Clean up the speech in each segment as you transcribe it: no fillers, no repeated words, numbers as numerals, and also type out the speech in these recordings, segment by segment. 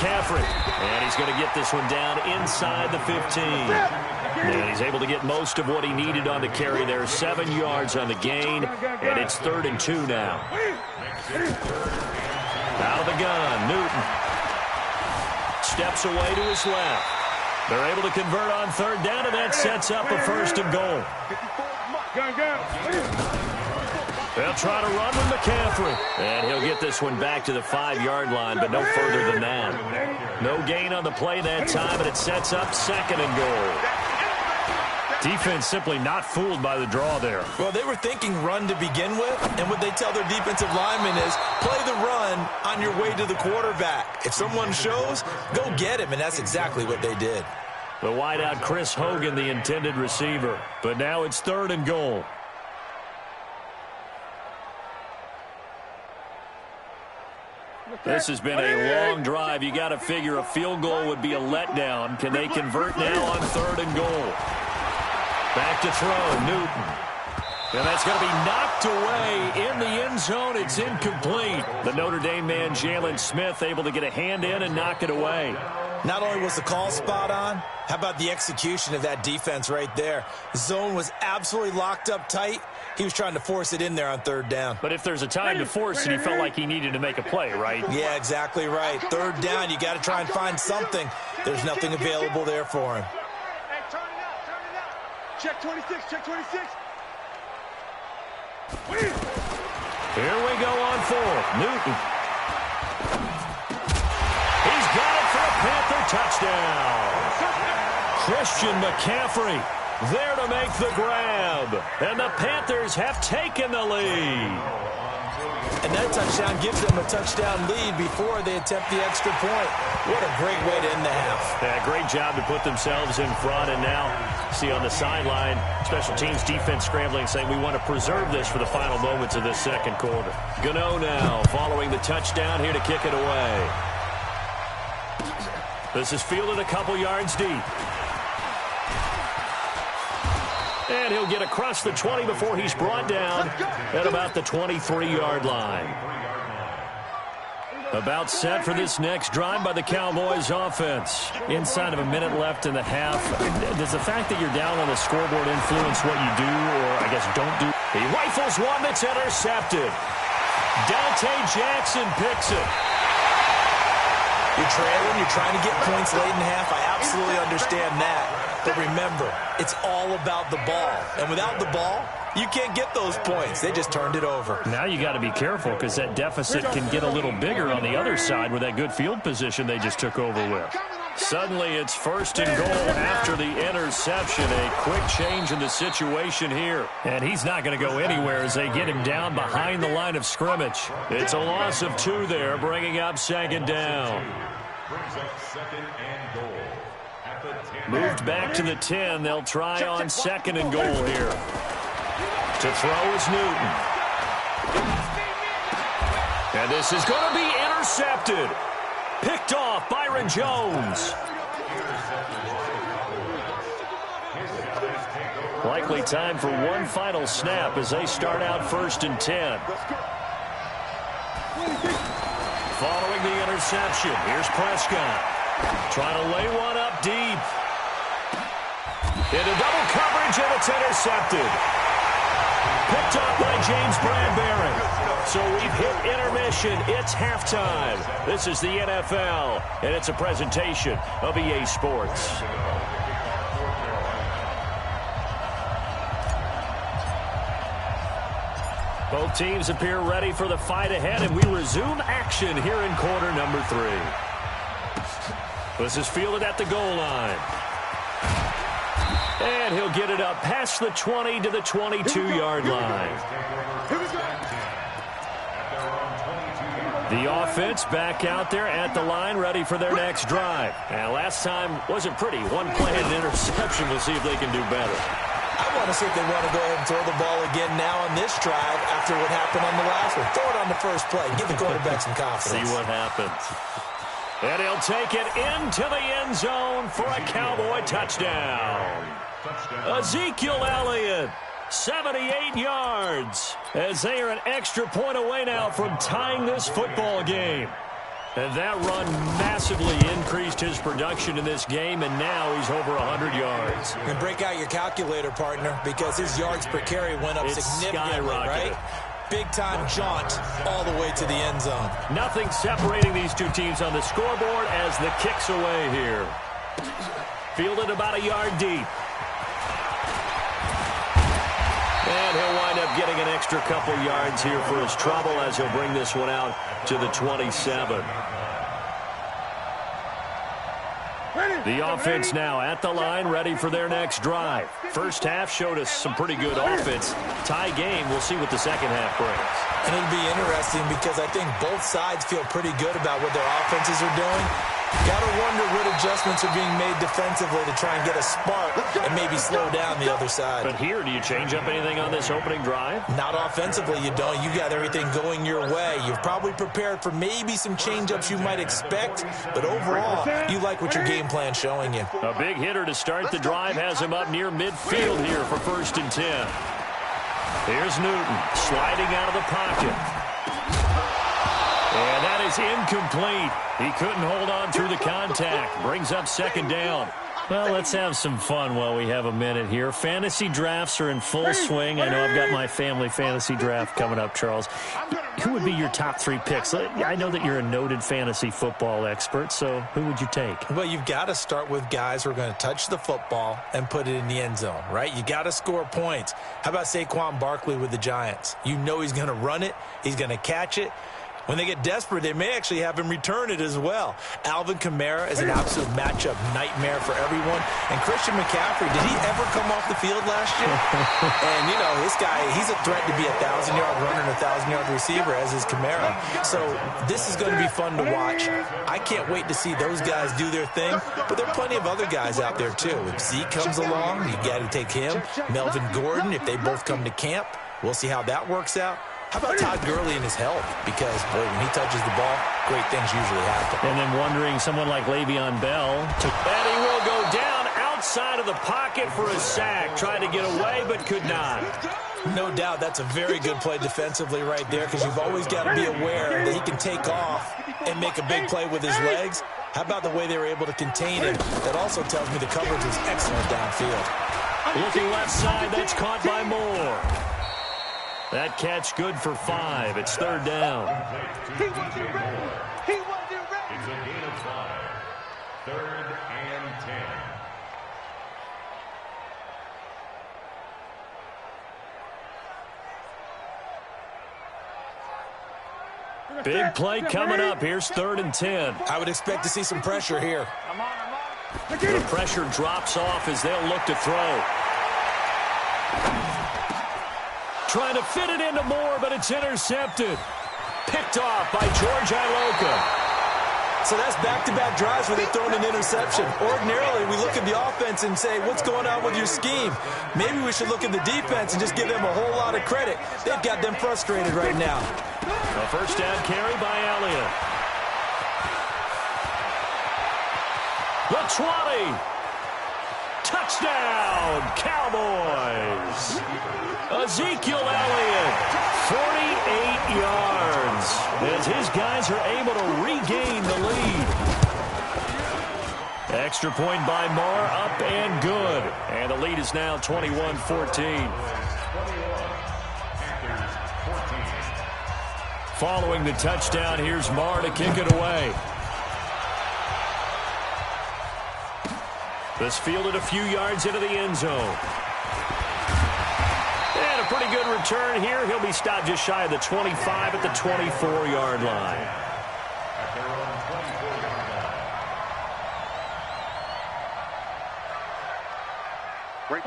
McCaffrey. And he's going to get this one down inside the 15. And he's able to get most of what he needed on the carry there. 7 yards on the gain. And it's 3rd and 2 now. Out of the gun, Newton. Steps away to his left. They're able to convert on 3rd down, and that sets up a 1st and goal. They'll try to run with McCaffrey. And he'll get this one back to the 5-yard line, but no further than that. No gain on the play that time, and it sets up 2nd and goal. Defense simply not fooled by the draw there. Well, they were thinking run to begin with, and what they tell their defensive linemen is play the run on your way to the quarterback. If someone shows, go get him, and that's exactly what they did. The wideout Chris Hogan, the intended receiver. But now it's 3rd and goal. This has been a long drive. You got to figure a field goal would be a letdown. Can they convert now on 3rd and goal? Back to throw, Newton. And that's going to be knocked away in the end zone. It's incomplete. The Notre Dame man, Jalen Smith, able to get a hand in and knock it away. Not only was the call spot on, how about the execution of that defense right there? The zone was absolutely locked up tight. He was trying to force it in there on 3rd down. But if there's a time to force it, he felt like he needed to make a play, right? Yeah, exactly right. 3rd down, you got to try and find something. There's nothing available there for him. Check 26, check 26. Here we go on 4th. Newton. He's got it for a Panther touchdown. Christian McCaffrey there to make the grab. And the Panthers have taken the lead. And that touchdown gives them a touchdown lead before they attempt the extra point. What a great way to end the half. Yeah, great job to put themselves in front. And now, see on the sideline, special teams defense scrambling, saying we want to preserve this for the final moments of this 2nd quarter. Gano now following the touchdown here to kick it away. This is fielded a couple yards deep. And he'll get across the 20 before he's brought down at about the 23-yard line. About set for this next drive by the Cowboys offense. Inside of a minute left in the half. Does the fact that you're down on the scoreboard influence what you do, or I guess don't do? He rifles one that's intercepted. Dante Jackson picks it. You're trailing, you're trying to get points late in the half. I absolutely understand that. But remember, it's all about the ball. And without the ball, you can't get those points. They just turned it over. Now you got to be careful because that deficit can get a little bigger on the other side with that good field position they just took over with. Suddenly it's 1st and goal after the interception. A quick change in the situation here. And he's not going to go anywhere as they get him down behind the line of scrimmage. It's a loss of 2 there, bringing up 2nd down. Moved back to the 10. They'll try on 2nd and goal here. To throw is Newton. And this is going to be intercepted. Picked off Byron Jones. Likely time for one final snap as they start out 1st and 10. Following the interception, here's Prescott. Trying to lay one up deep. Into double coverage, and it's intercepted. Picked up by James Bradbury. So we've hit intermission. It's halftime. This is the NFL, and it's a presentation of EA Sports. Both teams appear ready for the fight ahead, and we resume action here in quarter number 3. This is fielded at the goal line. And he'll get it up past the 20 to the 22-yard line. The offense back out there at the line, ready for their next drive. And last time wasn't pretty. One play and an interception. We'll see if they can do better. I want to see if they want to go ahead and throw the ball again now on this drive after what happened on the last one. Throw it on the first play. Give the quarterback some confidence. See what happens. And he'll take it into the end zone for a Cowboy touchdown. Ezekiel Elliott, 78 yards, as they are an extra point away now from tying this football game. And that run massively increased his production in this game, and now he's over 100 yards. And break out your calculator, partner, because his yards per carry went up significantly, right? Big-time jaunt all the way to the end zone. Nothing separating these two teams on the scoreboard as the kick's away here. Fielded about a yard deep. And he'll wind up getting an extra couple yards here for his trouble as he'll bring this one out to the 27. The offense now at the line, ready for their next drive. First half showed us some pretty good offense. Tie game, we'll see what the second half brings. And it'll be interesting because I think both sides feel pretty good about what their offenses are doing. Got to wonder what adjustments are being made defensively to try and get a spark and maybe slow down the other side. But here, do you change up anything on this opening drive? Not offensively, you don't. You got everything going your way. You've probably prepared for maybe some change-ups you might expect, but overall, you like what your game plan's showing you. A big hitter to start the drive has him up near midfield here for 1st and 10. Here's Newton sliding out of the pocket. And that is incomplete. He couldn't hold on through the contact. Brings up 2nd down. Well, let's have some fun while we have a minute here. Fantasy drafts are in full swing. I know I've got my family fantasy draft coming up, Charles. Who would be your top 3 picks? I know that you're a noted fantasy football expert, so who would you take? Well, you've got to start with guys who are going to touch the football and put it in the end zone, right? You got to score points. How about Saquon Barkley with the Giants? You know he's going to run it. He's going to catch it. When they get desperate, they may actually have him return it as well. Alvin Kamara is an absolute matchup nightmare for everyone. And Christian McCaffrey, did he ever come off the field last year? And, you know, this guy, he's a threat to be a 1,000-yard runner and a 1,000-yard receiver, as is Kamara. So this is going to be fun to watch. I can't wait to see those guys do their thing. But there are plenty of other guys out there, too. If Zeke comes along, you got to take him. Melvin Gordon, if they both come to camp, we'll see how that works out. How about Todd Gurley and his health? Because, boy, when he touches the ball, great things usually happen. And then wondering someone like Le'Veon Bell. And he will go down outside of the pocket for a sack. Tried to get away, but could not. No doubt that's a very good play defensively right there because you've always got to be aware that he can take off and make a big play with his legs. How about the way they were able to contain him? That also tells me the coverage was excellent downfield. Looking left side, that's caught by Moore. That catch good for 5. It's 3rd down. He wasn't ready. He wasn't ready. It's a gain of 5. 3rd and 10. Big play coming up. Here's 3rd and 10. I would expect to see some pressure here. The pressure drops off as they'll look to throw. Trying to fit it into Moore, but it's intercepted. Picked off by George Iloka. So that's back-to-back drives where they've thrown an interception. Ordinarily, we look at the offense and say, what's going on with your scheme? Maybe we should look at the defense and just give them a whole lot of credit. They've got them frustrated right now. A 1st down carry by Elliott. The 20. Touchdown, Cowboys. Ezekiel Elliott, 48 yards, as his guys are able to regain the lead. Extra point by Moore, up and good. And the lead is now 21-14. Following the touchdown, here's Moore to kick it away. This fielded a few yards into the end zone. And a pretty good return here. He'll be stopped just shy of the 25 at the 24-yard line.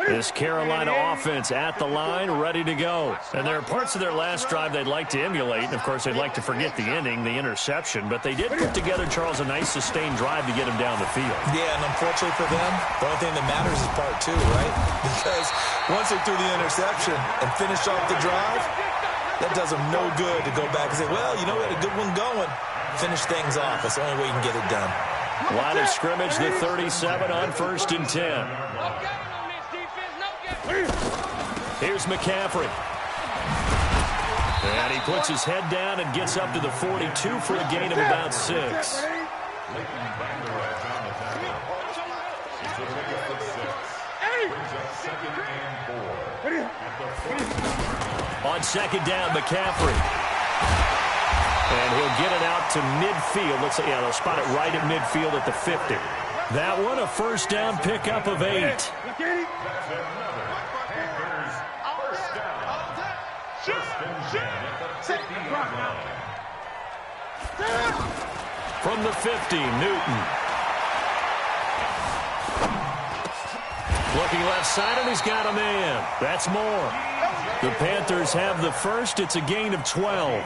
This Carolina offense at the line, ready to go. And there are parts of their last drive they'd like to emulate. And, of course, they'd like to forget the ending, the interception. But they did put together, Charles, a nice sustained drive to get him down the field. Yeah, and unfortunately for them, the only thing that matters is part 2, right? Because once they threw the interception and finished off the drive, that does them no good to go back and say, well, you know, we had a good one going. Finish things off. That's the only way you can get it done. Line of scrimmage, the 37 on 1st and 10. Here's McCaffrey. And he puts his head down and gets up to the 42 for a gain of about 6. On second down, McCaffrey. And he'll get it out to midfield. Let's say, yeah, they'll spot it right at midfield at the 50. That one, a first down pickup of 8. From the 50, Newton. Looking left side, and he's got a man. That's more. The Panthers have the first. It's a gain of 12.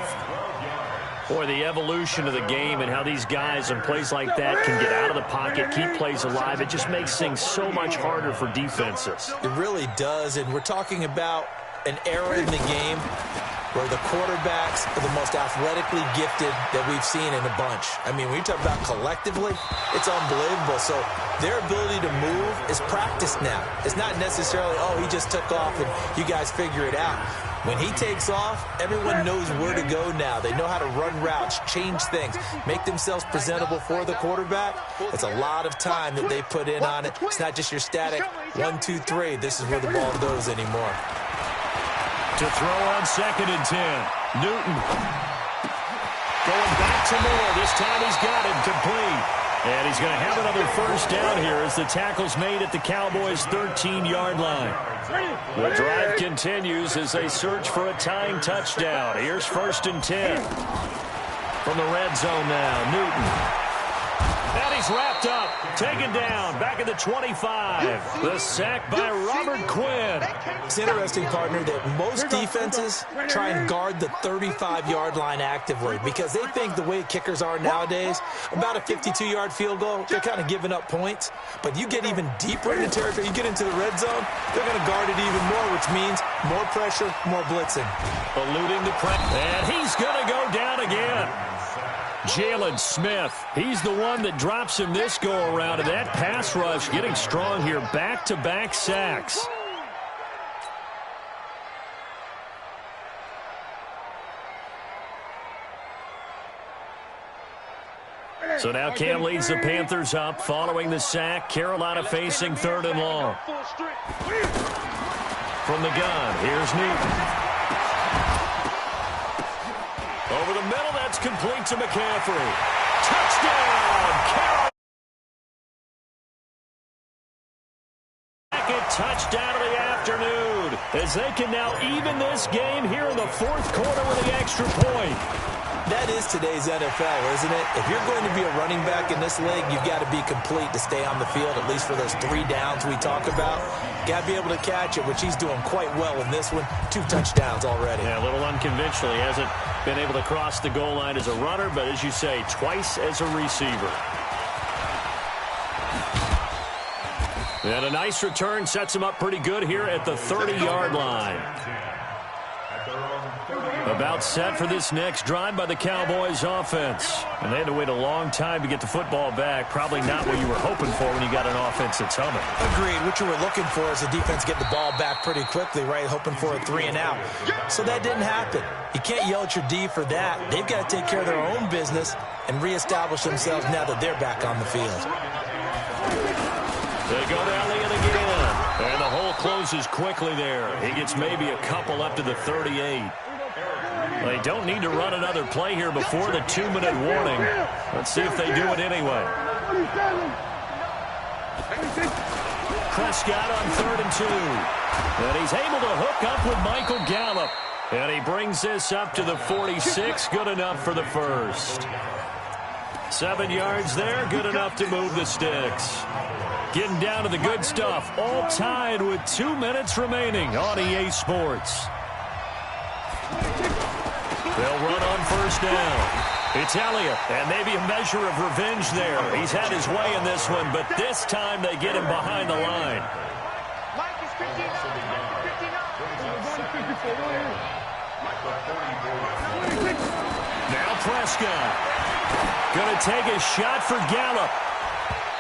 Boy, the evolution of the game and how these guys in plays like that can get out of the pocket, keep plays alive, it just makes things so much harder for defenses. It really does, and we're talking about an era in the game where the quarterbacks are the most athletically gifted that we've seen in a bunch. I mean, when you talk about collectively, it's unbelievable. So their ability to move is practiced now. It's not necessarily, oh, he just took off and you guys figure it out. When he takes off, everyone knows where to go now. They know how to run routes, change things, make themselves presentable for the quarterback. It's a lot of time that they put in on it. It's not just your static 1, 2, 3. This is where the ball goes anymore. To throw on second and 10. Newton. Going back to Moore. This time he's got it complete. And he's going to have another first down here as the tackle's made at the Cowboys' 13-yard line. The drive continues as they search for a tying touchdown. Here's first and 10. From the red zone now, Newton. And he's wrapped up, taken down, back at the 25. The sack by Robert Quinn. It's interesting, partner, that most defenses try and guard the 35-yard line actively because they think the way kickers are nowadays, about a 52-yard field goal, they're kind of giving up points. But you get even deeper in the territory, you get into the red zone, they're going to guard it even more, which means more pressure, more blitzing. Eluding the pressure, and he's going to go down again. Jalen Smith, he's the one that drops him this go-around, and that pass rush getting strong here, back-to-back sacks. So now Cam leads the Panthers up following the sack. Carolina facing 3rd and long. From the gun, here's Newton. Over the middle, that's complete to McCaffrey. Touchdown, Carolina! Second touchdown of the afternoon as they can now even this game here in the 4th quarter with the extra point. That is today's NFL, isn't it? If you're going to be a running back in this league, you've got to be complete to stay on the field, at least for those 3 downs we talk about. Got to be able to catch it, which he's doing quite well in this one. 2 touchdowns already. Yeah, a little unconventional. He hasn't been able to cross the goal line as a runner, but as you say, twice as a receiver. And a nice return sets him up pretty good here at the 30-yard line. About set for this next drive by the Cowboys offense. And they had to wait a long time to get the football back. Probably not what you were hoping for when you got an offense that's humming. Agreed. What you were looking for is the defense getting the ball back pretty quickly, right? Hoping for a 3 and out. So that didn't happen. You can't yell at your D for that. They've got to take care of their own business and reestablish themselves now that they're back on the field. They go to Elliott again. And the hole closes quickly there. He gets maybe a couple up to the 38. They don't need to run another play here before the 2-minute warning. Let's see if they do it anyway. Prescott on 3rd and 2. And he's able to hook up with Michael Gallup. And he brings this up to the 46. Good enough for the first. 7 yards there. Good enough to move the sticks. Getting down to the good stuff. All tied with 2 minutes remaining on EA Sports. They'll run on first down. It's Elliott, and maybe a measure of revenge there. He's had his way in this one, but this time they get him behind the line. Now Prescott. Going to take a shot for Gallup.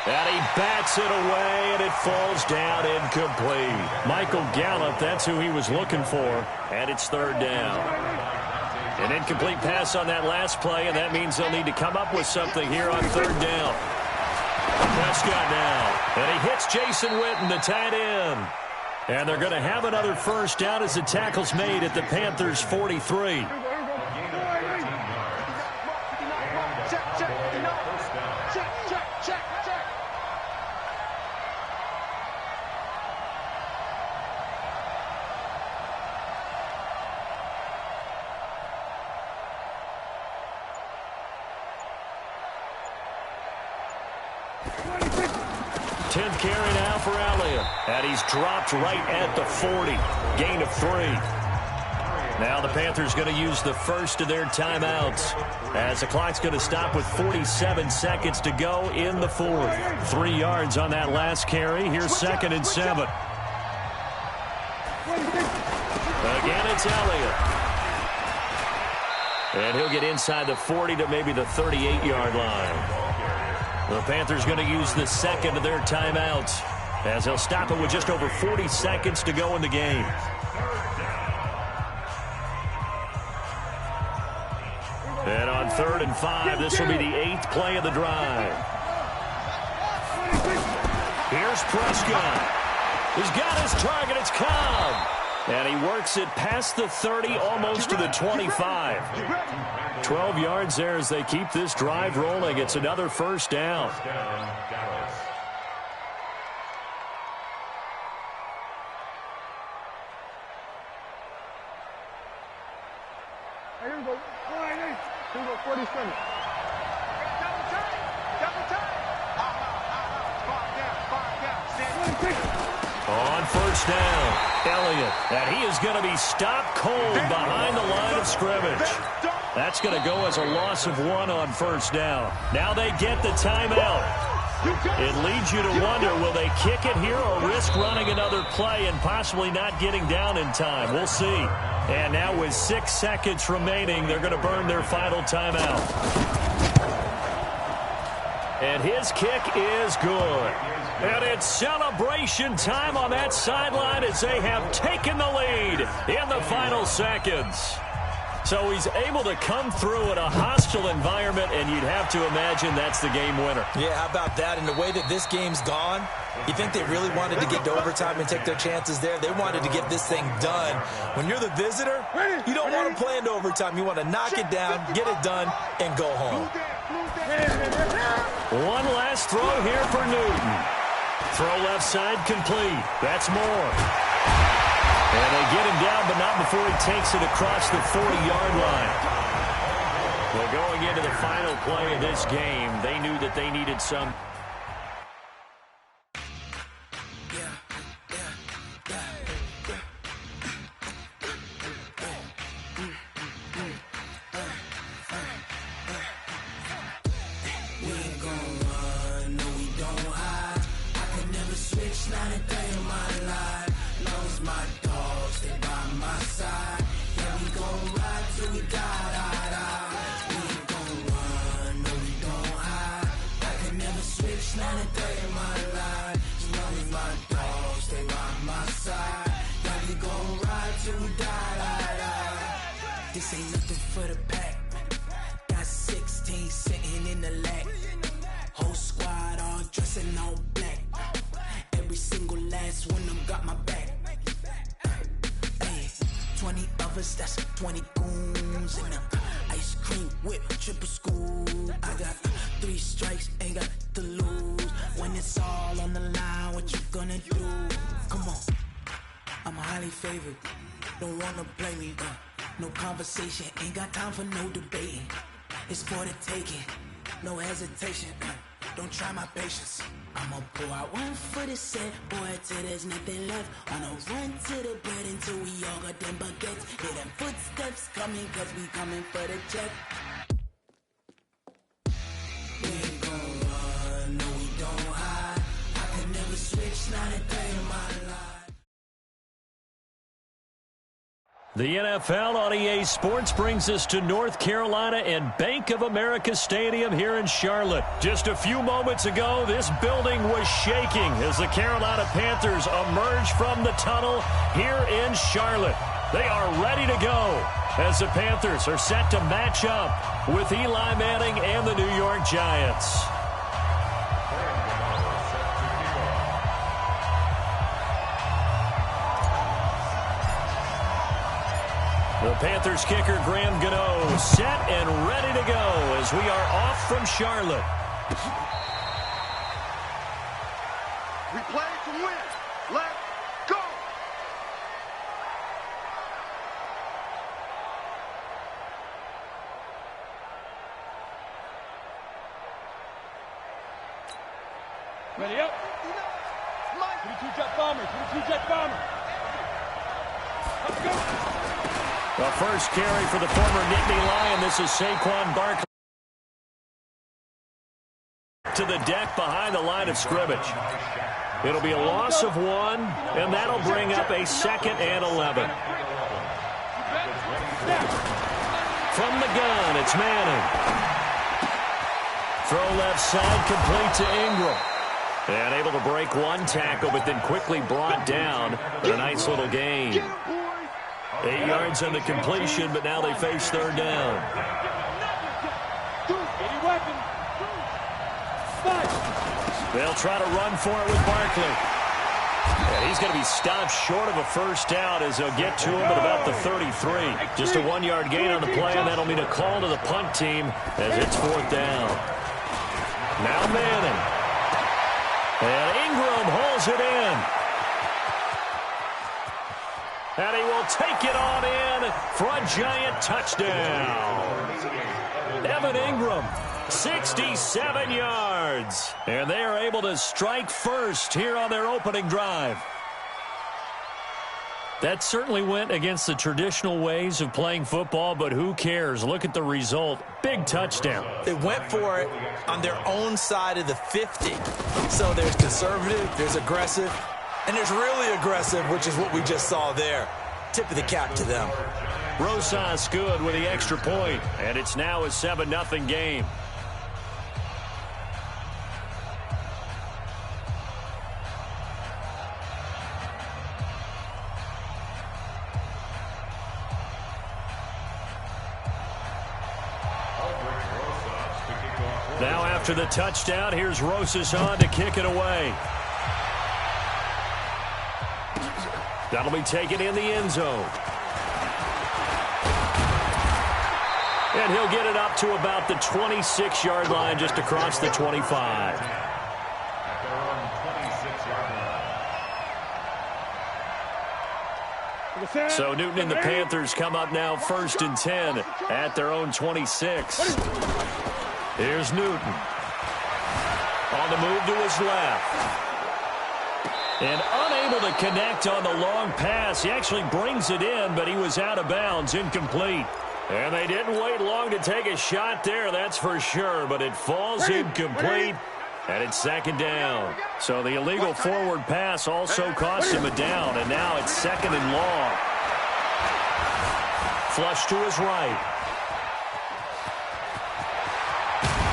And he bats it away, and it falls down incomplete. Michael Gallup, that's who he was looking for, and it's 3rd down. An incomplete pass on that last play, and that means they'll need to come up with something here on third down. Prescott now, and he hits Jason Witten, the tight end. And they're going to have another first down as the tackle's made at the Panthers' 43. Tenth carry now for Elliott, and he's dropped right at the 40. Gain of 3. Now the Panthers going to use the first of their timeouts as the clock's going to stop with 47 seconds to go in the fourth. 3 yards on that last carry. Here's 2nd and 7. Again, it's Elliott. And he'll get inside the 40 to maybe the 38-yard line. The Panthers going to use the second of their timeouts as they'll stop it with just over 40 seconds to go in the game. And on 3rd and 5, this will be the 8th play of the drive. Here's Prescott. He's got his target. It's Cobb. And he works it past the 30, almost to the 25. 12 yards there as they keep this drive rolling. It's another first down. Here we go. 47. On first down, Elliott, and he is going to be stopped cold behind the line of scrimmage. That's going to go as a loss of 1 on first down. Now they get the timeout. It leads you to wonder, will they kick it here or risk running another play and possibly not getting down in time? We'll see. And now with 6 seconds remaining, they're going to burn their final timeout. And his kick is good. And it's celebration time on that sideline as they have taken the lead in the final seconds. So he's able to come through in a hostile environment, and you'd have to imagine that's the game winner. Yeah, how about that? And the way that this game's gone, you think they really wanted to get to overtime and take their chances there? They wanted to get this thing done. When you're the visitor, you don't want to play into overtime. You want to knock it down, get it done, and go home. One last throw here for Newton. Throw left side complete. That's Moore. And they get him down, but not before he takes it across the 40-yard line. Well, going into the final play of this game, they knew that they needed some. This ain't nothing for the pack. Got 16 sitting in the lap. Whole squad all dressing all black. Every single last one of them got my back. Hey, 20 of us, that's 20 goons in them. Ice cream whip, triple scoop. I got 3 strikes, ain't got to lose. When it's all on the line, what you gonna do? Come on, I'm highly favored. Don't wanna play me, no conversation, ain't got time for no debating. It's for the taking, no hesitation. Don't try my patience. I'ma pull out one for the set, boy, till there's nothing left. On a run to the bread until we all got them baguettes. Hear them footsteps coming, cause we coming for the check. We ain't gon' run, no we don't hide. I could never switch, not a day in my life. The NFL on EA Sports brings us to North Carolina and Bank of America Stadium here in Charlotte. Just a few moments ago, this building was shaking as the Carolina Panthers emerged from the tunnel here in Charlotte. They are ready to go as the Panthers are set to match up with Eli Manning and the New York Giants. The Panthers kicker Graham Gano set and ready to go as we are off from Charlotte. We play to win. Let's go. Ready up. 22-jet bomber. 22-jet bomber. Let's go. The first carry for the former Nittany Lion. This is Saquon Barkley to the deck behind the line of scrimmage. It'll be a loss of 1, and that'll bring up a 2nd and 11. From the gun, it's Manning. Throw left side, complete to Ingram. And able to break one tackle, but then quickly brought down. A nice little gain. 8 yards on the completion, but now they face 3rd down. They'll try to run for it with Barkley. And he's going to be stopped short of a first down as they'll get to him at about the 33. Just a 1-yard gain on the play, and that'll mean a call to the punt team as it's 4th down. Now Manning. And Ingram holds it in. And he will take it on in for a Giant touchdown. Evan Ingram, 67 yards. And they are able to strike first here on their opening drive. That certainly went against the traditional ways of playing football, but who cares? Look at the result. Big touchdown. They went for it on their own side of the 50. So there's conservative, there's aggressive, and there's really aggressive, which is what we just saw there. Tip of the cap to them. Rosas good with the extra point, and it's now a 7-0 game. Now after the touchdown, here's Rosas on to kick it away. That'll be taken in the end zone. And he'll get it up to about the 26-yard line, just across the 25. So Newton and the Panthers come up now 1st and 10 at their own 26. Here's Newton. On the move to his left. And unable to connect on the long pass. He actually brings it in, but he was out of bounds, incomplete. And they didn't wait long to take a shot there, that's for sure. But it falls incomplete, and it's 2nd down. So the illegal forward pass also cost him a down, and now it's 2nd and long. Flush to his right.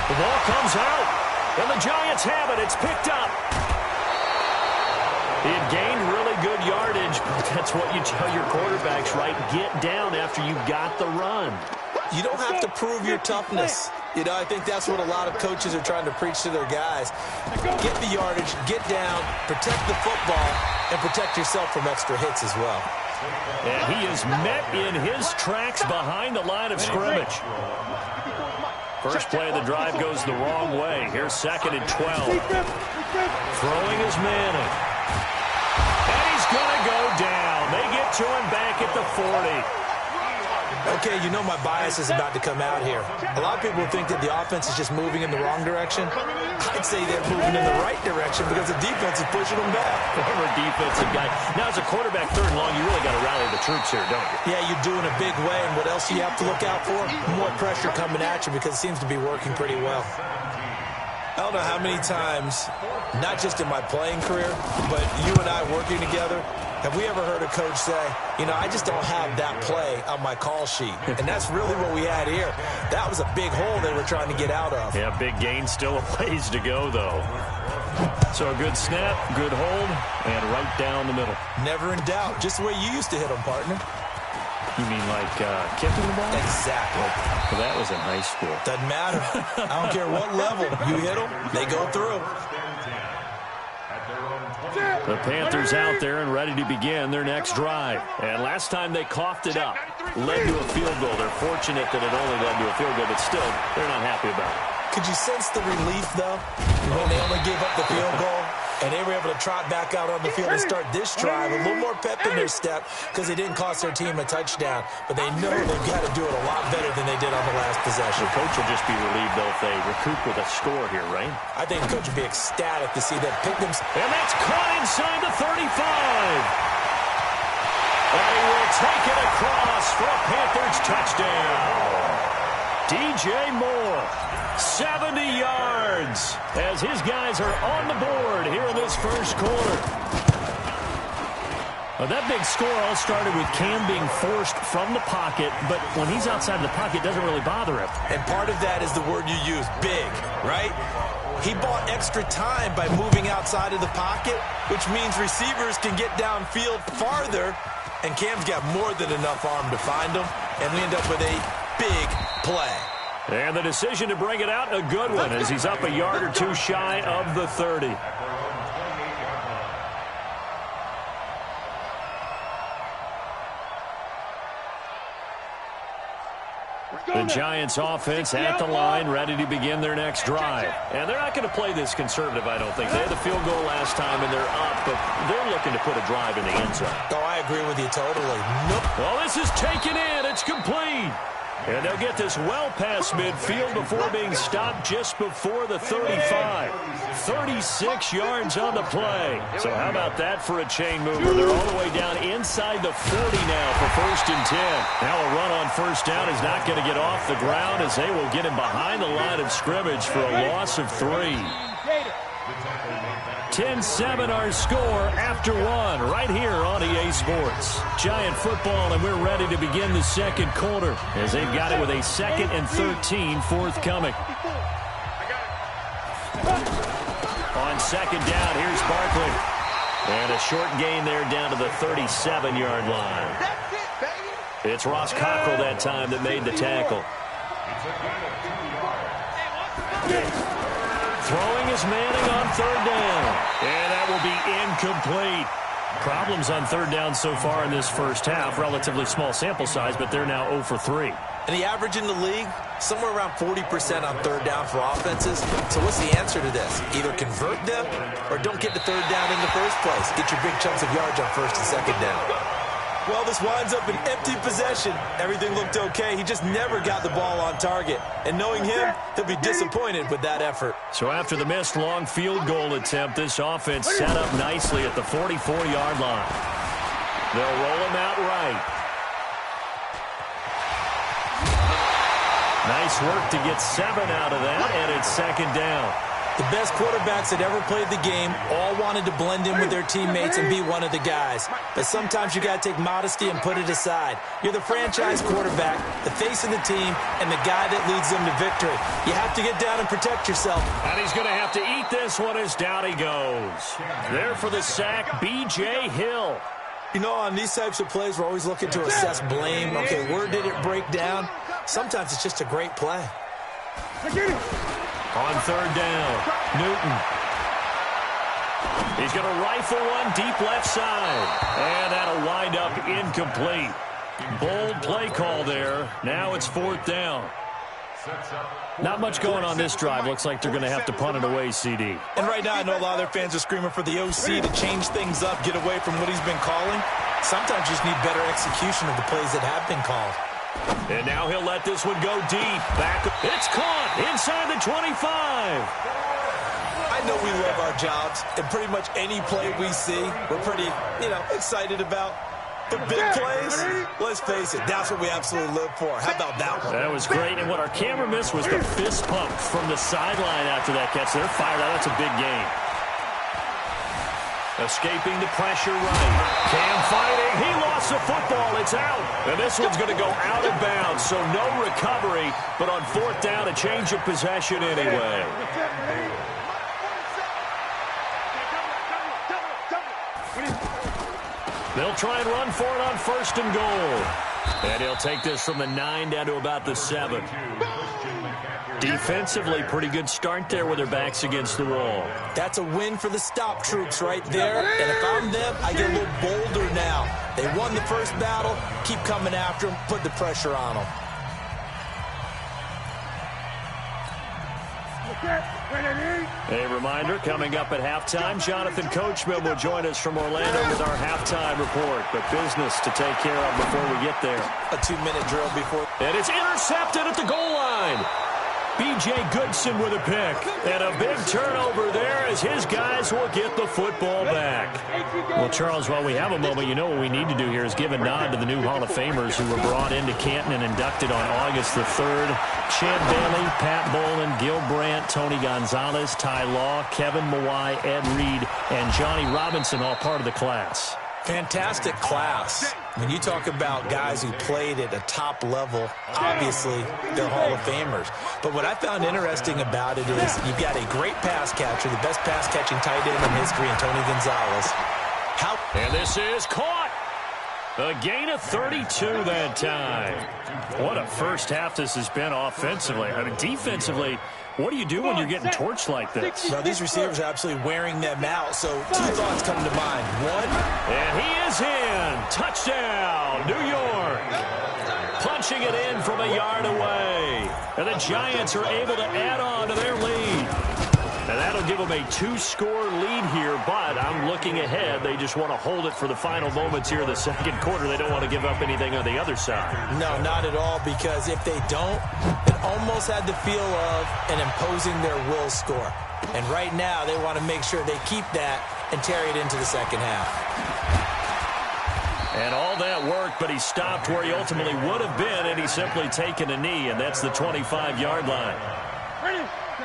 The ball comes out, and the Giants have it. It's picked up. He had gained really good yardage, but that's what you tell your quarterbacks, right? Get down after you got the run. You don't have to prove your toughness. You know, I think that's what a lot of coaches are trying to preach to their guys. Get the yardage, get down, protect the football, and protect yourself from extra hits as well. And he is met in his tracks behind the line of scrimmage. First play of the drive goes the wrong way. Here's 2nd and 12. Throwing is Manning. And he's going to go down. They get to him back at the 40. Okay, you know my bias is about to come out here. A lot of people think that the offense is just moving in the wrong direction. I'd say they're moving in the right direction because the defense is pushing them back. Former defensive guy. Now, as a quarterback, 3rd and long, you really got to rally the troops here, don't you? Yeah, you do in a big way. And what else do you have to look out for? More pressure coming at you because it seems to be working pretty well. I don't know how many times, not just in my playing career, but you and I working together, have we ever heard a coach say, you know, I just don't have that play on my call sheet. And that's really what we had here. That was a big hole they were trying to get out of. Yeah, big gain, still a ways to go, though. So a good snap, good hold, and right down the middle. Never in doubt. Just the way you used to hit them, partner. You mean like kicking the ball? Exactly. Well, that was in high school. Doesn't matter. I don't care what level. You hit them, they go through. The Panthers out there and ready to begin their next drive. And last time they coughed it up, led to a field goal. They're fortunate that it only led to a field goal, but still, they're not happy about it. Could you sense the relief, though, when they only gave up the field goal? And they were able to trot back out on the field and start this drive. A little more pep in their step because they didn't cost their team a touchdown. But they know they've got to do it a lot better than they did on the last possession. The coach will just be relieved, though, if they recoup with a score here, right? I think the coach would be ecstatic to see them pick them. And that's caught inside the 35. And he will take it across for a Panthers touchdown. DJ Moore, 70 yards, as his guys are on the board here in this first quarter. Well, that big score all started with Cam being forced from the pocket, but when he's outside the pocket, it doesn't really bother him. And part of that is the word you use, big, right? He bought extra time by moving outside of the pocket, which means receivers can get downfield farther, and Cam's got more than enough arm to find him, and we end up with a big play. And the decision to bring it out, a good one, as he's up a yard or two shy of the 30. The Giants offense at the line, ready to begin their next drive. And they're not going to play this conservative, I don't think. They had the field goal last time, and they're up, but they're looking to put a drive in the end zone. Oh, I agree with you totally. Nope. Well, this is taken in. It's complete. And they'll get this well past midfield before being stopped just before the 35. 36 yards on the play. So how about that for a chain mover? They're all the way down inside the 40 now for 1st and 10. Now a run on first down is not going to get off the ground as they will get him behind the line of scrimmage for a loss of 3. 10-7 our score after one right here on EA Sports. Giant football, and we're ready to begin the second quarter as they've got it with a 2nd and 13 forthcoming. On second down, here's Barkley. And a short gain there down to the 37-yard line. It's Ross Cockrell that time that made the tackle. Throwing is Manning on 3rd down. And that will be incomplete. Problems on 3rd down so far in this first half. Relatively small sample size, but they're now 0 for 3. And the average in the league, somewhere around 40% on 3rd down for offenses. So what's the answer to this? Either convert them or don't get to 3rd down in the first place. Get your big chunks of yards on 1st and 2nd down. Well, this winds up an empty possession. Everything looked okay. He just never got the ball on target. And knowing him, he'll be disappointed with that effort. So after the missed long field goal attempt, this offense set up nicely at the 44-yard line. They'll roll him out right. Nice work to get 7 out of that, and it's 2nd down. The best quarterbacks that ever played the game all wanted to blend in with their teammates and be one of the guys. But sometimes you got to take modesty and put it aside. You're the franchise quarterback, the face of the team, and the guy that leads them to victory. You have to get down and protect yourself. And he's going to have to eat this one as down he goes. There for the sack, B.J. Hill. You know, on these types of plays, we're always looking to assess blame. Okay, where did it break down? Sometimes it's just a great play. On 3rd down, Newton. He's going to rifle one deep left side. And that'll wind up incomplete. Bold play call there. Now it's 4th down. Not much going on this drive. Looks like they're going to have to punt it away, CD. And right now, I know a lot of their fans are screaming for the OC to change things up, get away from what he's been calling. Sometimes you just need better execution of the plays that have been called. And now he'll let this one go deep. Back. It's caught inside the 25. I know we love our jobs, and pretty much any play we see, we're pretty, excited about. But big plays, let's face it, that's what we absolutely live for. How about that one? That was great, and what our camera missed was the fist pump from the sideline after that catch. They're fired out. That's a big game. Escaping the pressure right. Cam fighting. He lost the football. It's out. And this one's going to go out of bounds, so no recovery. But on 4th down, a change of possession anyway. They'll try and run for it on 1st and goal. And he'll take this from the 9 down to about the 7. Defensively, pretty good start there with their backs against the wall. That's a win for the stop troops right there. And if I'm them, I get a little bolder now. They won the first battle. Keep coming after them. Put the pressure on them. A reminder, coming up at halftime, Jonathan Coachman will join us from Orlando with our halftime report. But business to take care of before we get there. A 2-minute drill before. And it's intercepted at the goal line. B.J. Goodson with a pick. And a big turnover there as his guys will get the football back. Well, Charles, while we have a moment, you know what we need to do here is give a nod to the new Hall of Famers who were brought into Canton and inducted on August the 3rd. Champ Bailey, Pat Bowlen, Gil Brandt, Tony Gonzalez, Ty Law, Kevin Mawai, Ed Reed, and Johnny Robinson, all part of the class. Fantastic class. When you talk about guys who played at a top level, obviously they're Hall of Famers. But what I found interesting about it is you've got a great pass catcher, the best pass-catching tight end in history, in Tony Gonzalez. And this is caught. A gain of 32 that time. What a first half this has been offensively. I mean, defensively, what do you do when you're getting torched like this? Well, these receivers are absolutely wearing them out. So 2 thoughts come to mind. One. And he is in. Touchdown, New York. Punching it in from a yard away. And the Giants are able to add on to their lead. And that'll give them a 2-score lead here, but I'm looking ahead. They just want to hold it for the final moments here in the second quarter. They don't want to give up anything on the other side. No, not at all, because if they don't, it almost had the feel of an imposing their will score. And right now, they want to make sure they keep that and carry it into the second half. And all that worked, but he stopped where he ultimately would have been, and he's simply taken a knee, and that's the 25-yard line.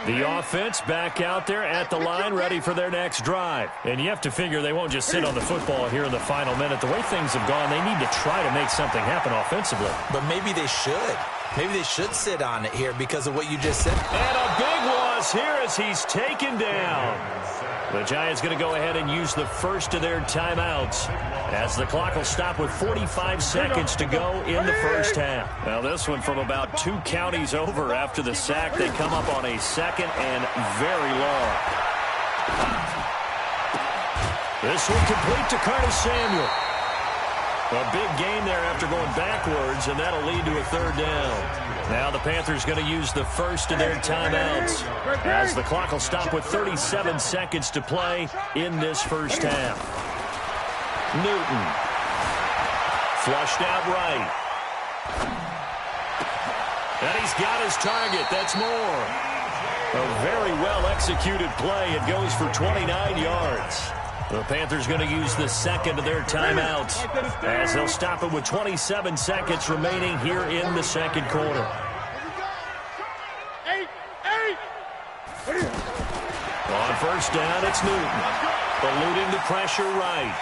The offense back out there at the line, ready for their next drive. And you have to figure they won't just sit on the football here in the final minute. The way things have gone, they need to try to make something happen offensively. But maybe they should. Maybe they should sit on it here because of what you just said. And a big loss here as he's taken down. The Giants going to go ahead and use the first of their timeouts as the clock will stop with 45 seconds to go in the first half. Now this one from about 2 counties over after the sack. They come up on a second and very long. This one complete to Curtis Samuel. A big gain there after going backwards, and that'll lead to a 3rd down. Now the Panthers going to use the first of their timeouts as the clock will stop with 37 seconds to play in this first half. Newton. Flushed out right. And he's got his target. That's more. A very well-executed play. It goes for 29 yards. The Panthers going to use the second of their timeouts as they'll stop it with 27 seconds remaining here in the second quarter. On first down, it's Newton. Eluding the pressure right.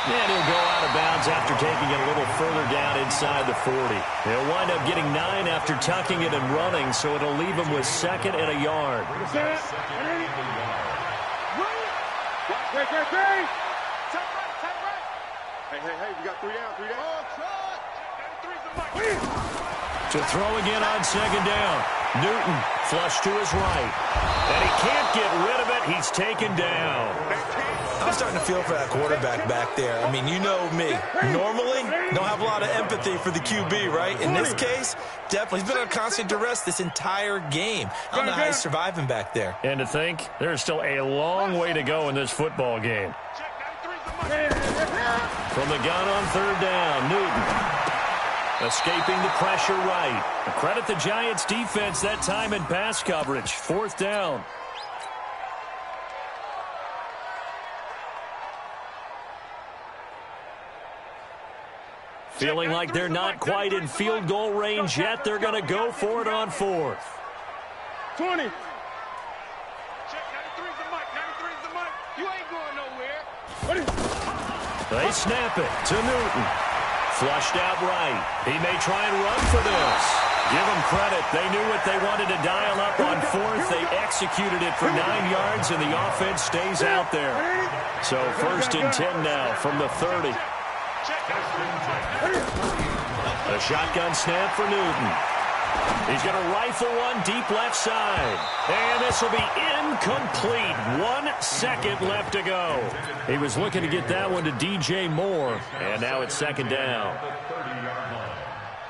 And he'll go out of bounds after taking it a little further down inside the 40. He'll wind up getting 9 after tucking it and running, so it'll leave him with 2nd and a yard. Hey, we got 3 down. To throw again on 2nd down. Newton flush to his right. And he can't get rid of it. He's taken down. I'm starting to feel for that quarterback back there. I mean, you know me. Normally, don't have a lot of empathy for the QB, right? In this case, definitely. He's been on constant duress this entire game. I don't know how he's surviving back there. And to think, there's still a long way to go in this football game. From the gun on 3rd down, Newton. Escaping the pressure right. Credit the Giants defense that time in pass coverage. 4th down. Feeling like they're not quite in field goal range yet. They're going to go for it on 4th. 20. Check 93's the mic. 93's the mic. You ain't going nowhere. They snap it to Newton. Flushed out right. He may try and run for this. Give them credit. They knew what they wanted to dial up on 4th. They executed it for 9 yards, and the offense stays out there. So 1st and 10 now from the 30. A shotgun snap for Newton. He's going to rifle one deep left side. And this will be incomplete. 1 second left to go. He was looking to get that one to DJ Moore. And now it's second down.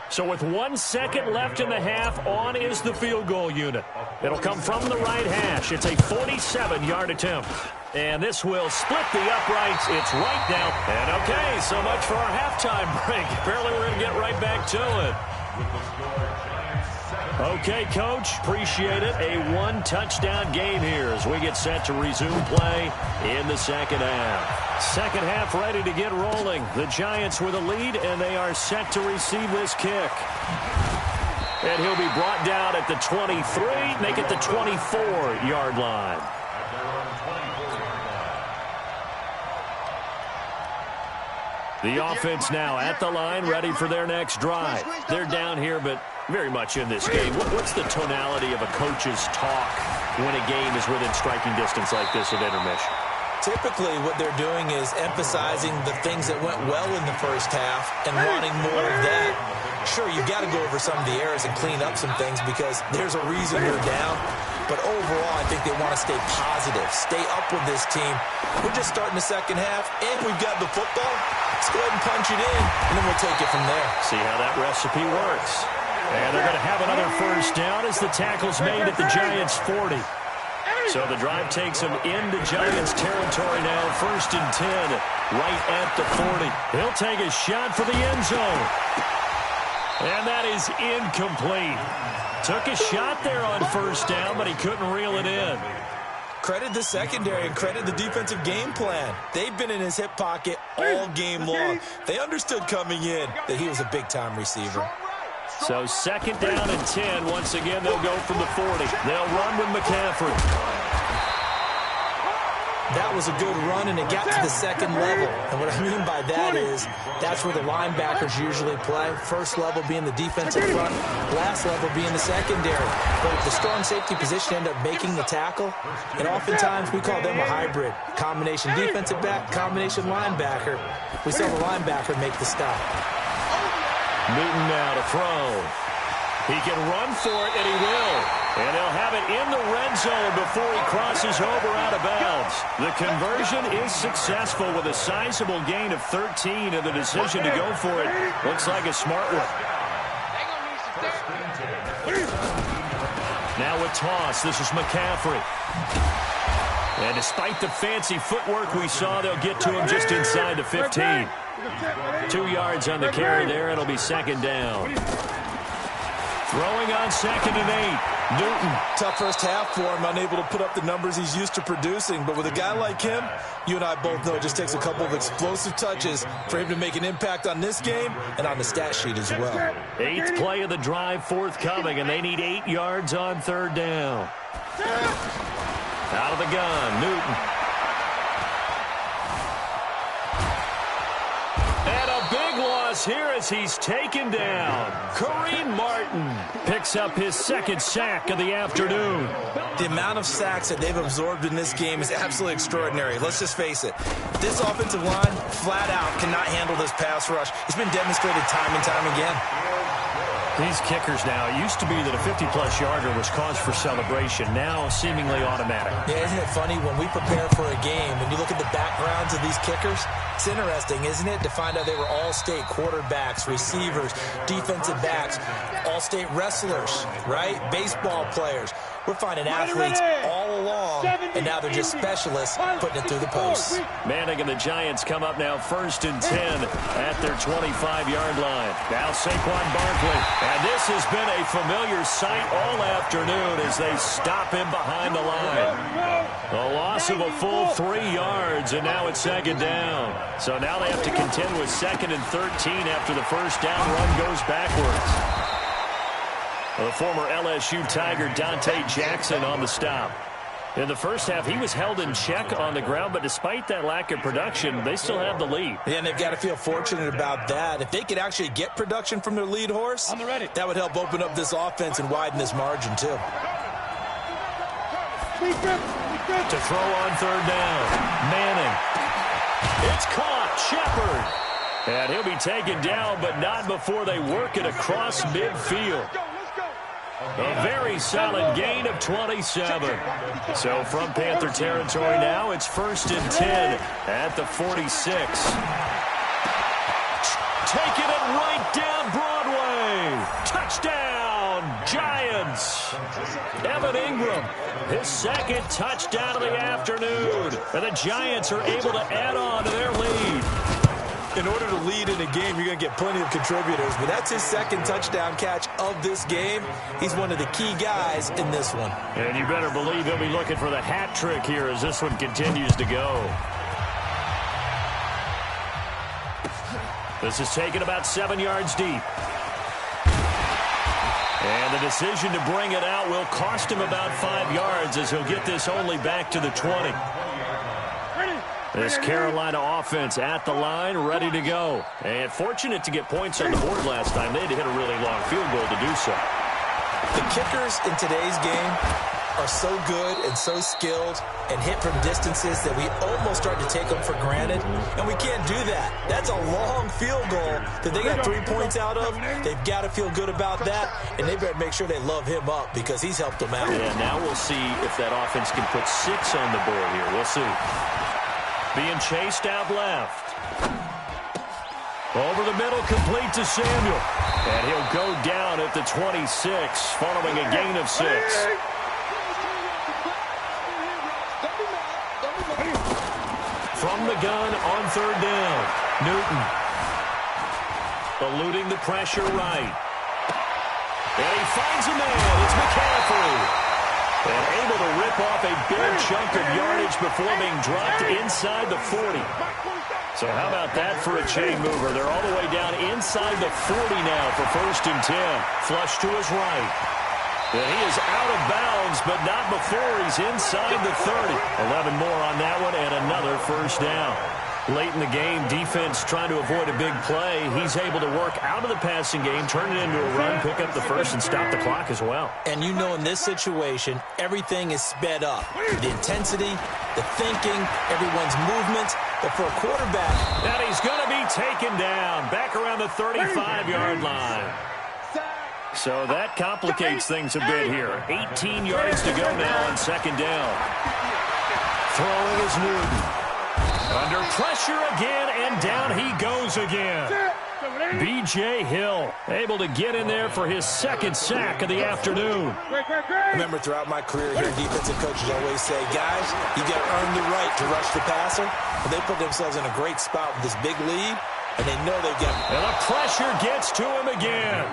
So with 1 second left in the half, on is the field goal unit. It'll come from the right hash. It's a 47-yard attempt. And this will split the uprights. It's right down. And okay, so much for our halftime break. Apparently we're going to get right back to it. Okay, Coach, appreciate it. A one-touchdown game here as we get set to resume play in the second half. Second half ready to get rolling. The Giants with a lead, and they are set to receive this kick. And he'll be brought down at the 23, make it the 24-yard line. The offense now at the line, ready for their next drive. They're down here, but very much in this game. What's the tonality of a coach's talk when a game is within striking distance like this at intermission? Typically, what they're doing is emphasizing the things that went well in the first half and wanting more of that. Sure, you've got to go over some of the errors and clean up some things because there's a reason you're down. But overall, I think they want to stay positive, stay up with this team. We're just starting the second half, and we've got the football. Let's go ahead and punch it in, and then we'll take it from there. See how that recipe works. And they're going to have another first down as the tackle's made at the Giants' 40. So the drive takes them into Giants territory now. 1st and 10, right at the 40. He'll take a shot for the end zone. And that is incomplete. Took a shot there on first down, but he couldn't reel it in. Credit the secondary and credit the defensive game plan. They've been in his hip pocket all game long. They understood coming in that he was a big-time receiver. So second down and 10. Once again, they'll go from the 40. They'll run with McCaffrey. That was a good run, and it got to the second level. And what I mean by that is that's where the linebackers usually play. First level being the defensive front, last level being the secondary. But if the strong safety position end up making the tackle, and oftentimes we call them a hybrid. Combination defensive back, combination linebacker. We saw the linebacker make the stop. Newton now to throw. He can run for it, and he will. And he'll have it in the red zone before he crosses over out of bounds. The conversion is successful with a sizable gain of 13, and the decision to go for it looks like a smart one. Now with toss, this is McCaffrey. And despite the fancy footwork we saw, they'll get to him just inside the 15. 2 yards on the carry there. It'll be second down. Throwing on 2nd and 8. Newton. Tough first half for him, unable to put up the numbers he's used to producing. But with a guy like him, you and I both know it just takes a couple of explosive touches for him to make an impact on this game and on the stat sheet as well. 8th play of the drive forthcoming, and they need 8 yards on 3rd down. Out of the gun, Newton. And a big loss here as he's taken down. Kareem Martin picks up his 2nd sack of the afternoon. The amount of sacks that they've absorbed in this game is absolutely extraordinary. Let's just face it. This offensive line, flat out, cannot handle this pass rush. It's been demonstrated time and time again. These kickers now, it used to be that a 50-plus yarder was cause for celebration. Now seemingly automatic. Yeah, isn't it funny when we prepare for a game, when you look at the backgrounds of these kickers, it's interesting, isn't it, to find out they were all-state quarterbacks, receivers, defensive backs, all-state wrestlers, right? Baseball players. We're finding athletes all along, and now they're just specialists putting it through the posts. Manning and the Giants come up now 1st and 10 at their 25-yard line. Now Saquon Barkley. And this has been a familiar sight all afternoon as they stop him behind the line. A loss of a full 3 yards, and now it's 2nd down. So now they have to contend with 2nd and 13 after the first down run goes backwards. The former LSU Tiger Dante Jackson on the stop. In the first half, he was held in check on the ground, but despite that lack of production, they still have the lead. Yeah, and they've got to feel fortunate about that. If they could actually get production from their lead horse, that would help open up this offense and widen this margin, too. To throw on 3rd down, Manning. It's caught, Shepard. And he'll be taken down, but not before they work it across midfield. A very solid gain of 27. So from Panther territory now, it's 1st and 10 at the 46. Taking it right down Broadway. Touchdown, Giants. Evan Ingram, his 2nd touchdown of the afternoon. And the Giants are able to add on to their lead. In order to lead in a game, you're going to get plenty of contributors, but that's his 2nd touchdown catch of this game. He's one of the key guys in this one. And you better believe he'll be looking for the hat trick here as this one continues to go. This is taken about 7 yards deep. And the decision to bring it out will cost him about 5 yards as he'll get this only back to the 20. This Carolina offense at the line, ready to go. And fortunate to get points on the board last time. They had to hit a really long field goal to do so. The kickers in today's game are so good and so skilled and hit from distances that we almost start to take them for granted, and we can't do that. That's a long field goal that they got 3 points out of. They've got to feel good about that, and they better make sure they love him up because he's helped them out. Yeah, now we'll see if that offense can put 6 on the board here. We'll see. Being chased out left. Over the middle, complete to Samuel. And he'll go down at the 26, following a gain of 6. From the gun on 3rd down, Newton. Eluding the pressure right. And he finds a man. It's McCaffrey. And able to rip off a big chunk of yardage before being dropped inside the 40. So how about that for a chain mover? They're all the way down inside the 40 now for 1st and 10. Flush to his right. And he is out of bounds, but not before he's inside the 30. 11 more on that one and another 1st down. Late in the game, defense trying to avoid a big play. He's able to work out of the passing game, turn it into a run, pick up the 1st, and stop the clock as well. And you know in this situation, everything is sped up. The intensity, the thinking, everyone's movement. But for a quarterback... And he's going to be taken down, back around the 35-yard line. So that complicates things a bit here. 18 yards to go now on 2nd down. Throwing is Newton. Under pressure again, and down he goes again. B.J. Hill able to get in there for his 2nd sack of the afternoon. Remember, throughout my career here, defensive coaches always say, guys, you got to earn the right to rush the passer. But they put themselves in a great spot with this big lead, and they know they get... And the pressure gets to him again.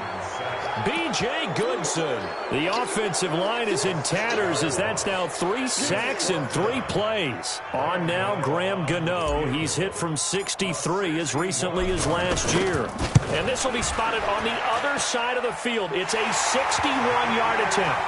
B.J. Goodson. The offensive line is in tatters as that's now 3 sacks in 3 plays. On now, Graham Gano. He's hit from 63 as recently as last year. And this will be spotted on the other side of the field. It's a 61-yard attempt.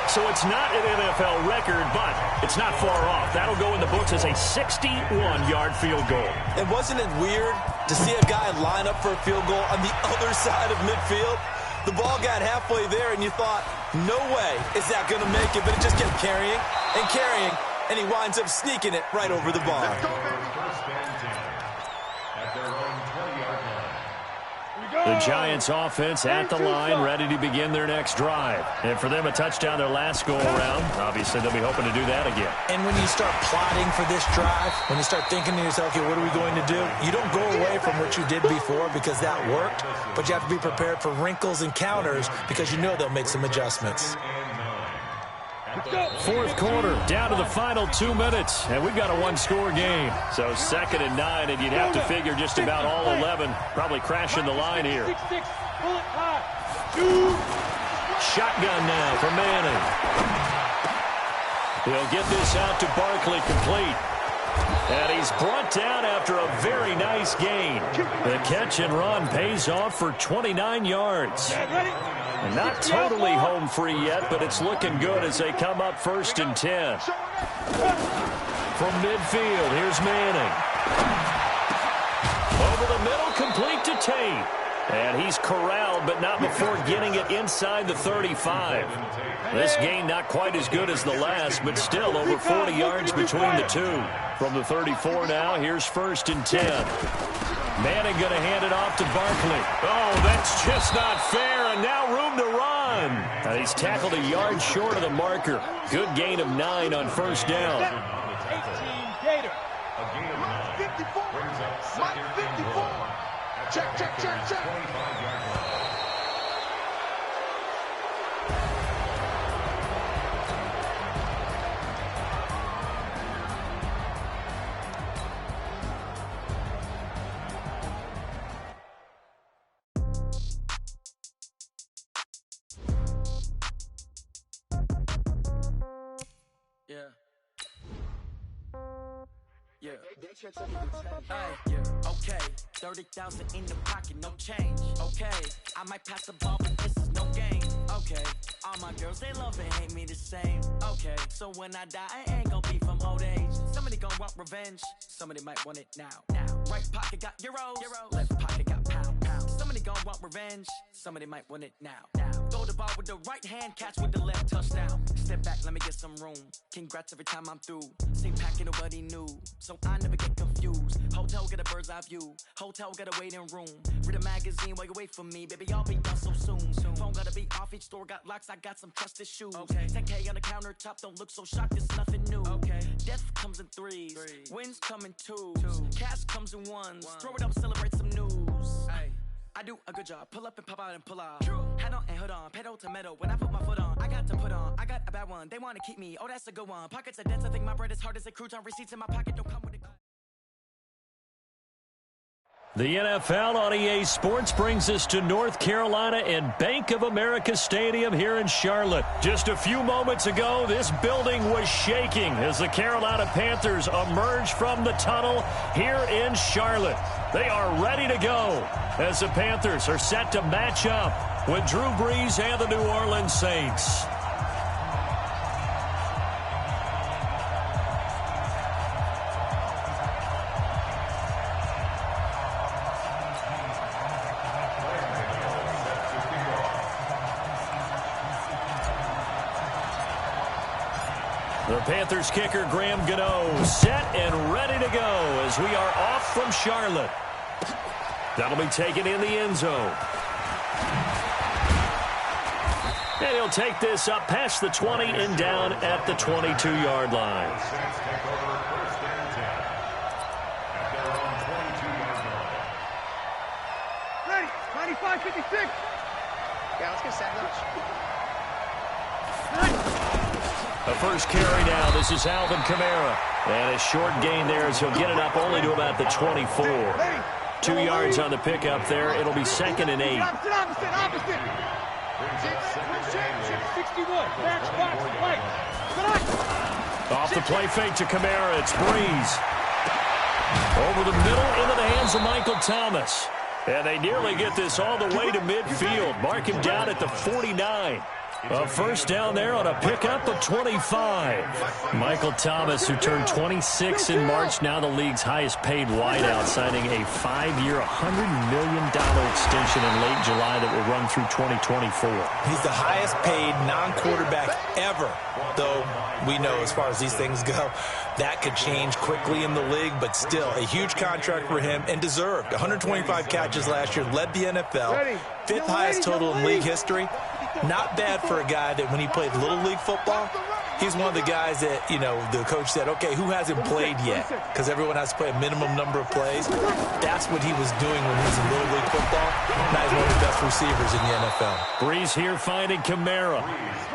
So it's not an NFL record, but it's not far off. That'll go in the books as a 61-yard field goal. And wasn't it weird to see a guy line up for a field goal on the other side of midfield? The ball got halfway there, and you thought, no way is that going to make it. But it just kept carrying and carrying, and he winds up sneaking it right over the bar. The Giants offense at the line, ready to begin their next drive. And for them, a touchdown their last go-around. Obviously, they'll be hoping to do that again. And when you start plotting for this drive, when you start thinking to yourself, okay, what are we going to do? You don't go away from what you did before because that worked, but you have to be prepared for wrinkles and counters because you know they'll make some adjustments. 4th quarter, down to the final 2 minutes, and we've got a 1-score game. So 2nd and 9, and you'd have to figure just about all 11 probably crashing the line here. Shotgun now for Manning. He'll get this out to Barkley complete. And he's brought down after a very nice gain. The catch and run pays off for 29 yards. And not totally home free yet, but it's looking good as they come up 1st and 10. From midfield, here's Manning. Over the middle, complete to Tate. And he's corralled, but not before getting it inside the 35. This gain not quite as good as the last, but still over 40 yards between the two. From the 34 now, here's 1st and 10. Manning going to hand it off to Barkley. Oh, that's just not fair, and now room to run. And he's tackled a yard short of the marker. Good gain of 9 on first down. 18 Gator. Mike 54. Mike 54. Check. Okay, 30,000 in the pocket, no change. Okay, I might pass the ball, but this is no game. Okay, all my girls, they love and hate me the same. Okay, so when I die, I ain't gonna be from old age. Somebody gon' want revenge, somebody might want it now. Right pocket got euros, left pocket got pound. Somebody gon' want revenge, somebody might want it now. Throw the ball with the right hand, catch with the left, touchdown. Step back, let me get some room. Congrats every time I'm through. Same packet, nobody knew, so I never get confused. Hotel get a bird's eye view, hotel got a waiting room. Read a magazine while you wait for me, baby, I'll be done so soon. Phone gotta be off, each store got locks, I got some trusted shoes. 10K on the countertop, don't look so shocked, it's nothing new. Death comes in threes, wins come in twos, cash comes in ones. Throw it up, celebrate some news. I do a good job, pull up and pop out and pull out. Hat on and hood on, pedal to metal. When I put my foot on, I got to put on. I got a bad one, they wanna keep me, oh that's a good one. Pockets are dense, I think my bread is hard as a crouton. Receipts in my pocket don't come with it. The NFL on EA Sports brings us to North Carolina and Bank of America Stadium here in Charlotte. Just a few moments ago, this building was shaking as the Carolina Panthers emerged from the tunnel here in Charlotte. They are ready to go as the Panthers are set to match up with Drew Brees and the New Orleans Saints. The Panthers kicker Graham Gano set and ready to go as we are off from Charlotte. That'll be taken in the end zone. And he'll take this up past the 20 and down at the 22-yard line. Ready, 95-56. Yeah, let's get set. The first carry now. This is Alvin Kamara. And a short gain there as he'll get it up only to about the 24. 2 yards on the pickup there. It'll be 2nd and 8. Opposite. Championship 61. Box, right. Off the play fake to Kamara. It's Brees. Over the middle into the hands of Michael Thomas. And they nearly get this all the way to midfield. Mark him down at the 49. A first down there on a pickup of 25. Michael Thomas, who turned 26 in March, now the league's highest paid wideout, signing a 5-year, $100 million extension in late July that will run through 2024. He's the highest paid non-quarterback ever, though we know as far as these things go, that could change quickly in the league, but still a huge contract for him and deserved. 125 catches last year, led the NFL, 5th highest total in league history. Not bad for a guy that when he played Little League football, he's one of the guys that, you know, the coach said, okay, who hasn't played yet? Because everyone has to play a minimum number of plays. That's what he was doing when he was in Little League football. Now he's one of the best receivers in the NFL. Brees here finding Kamara.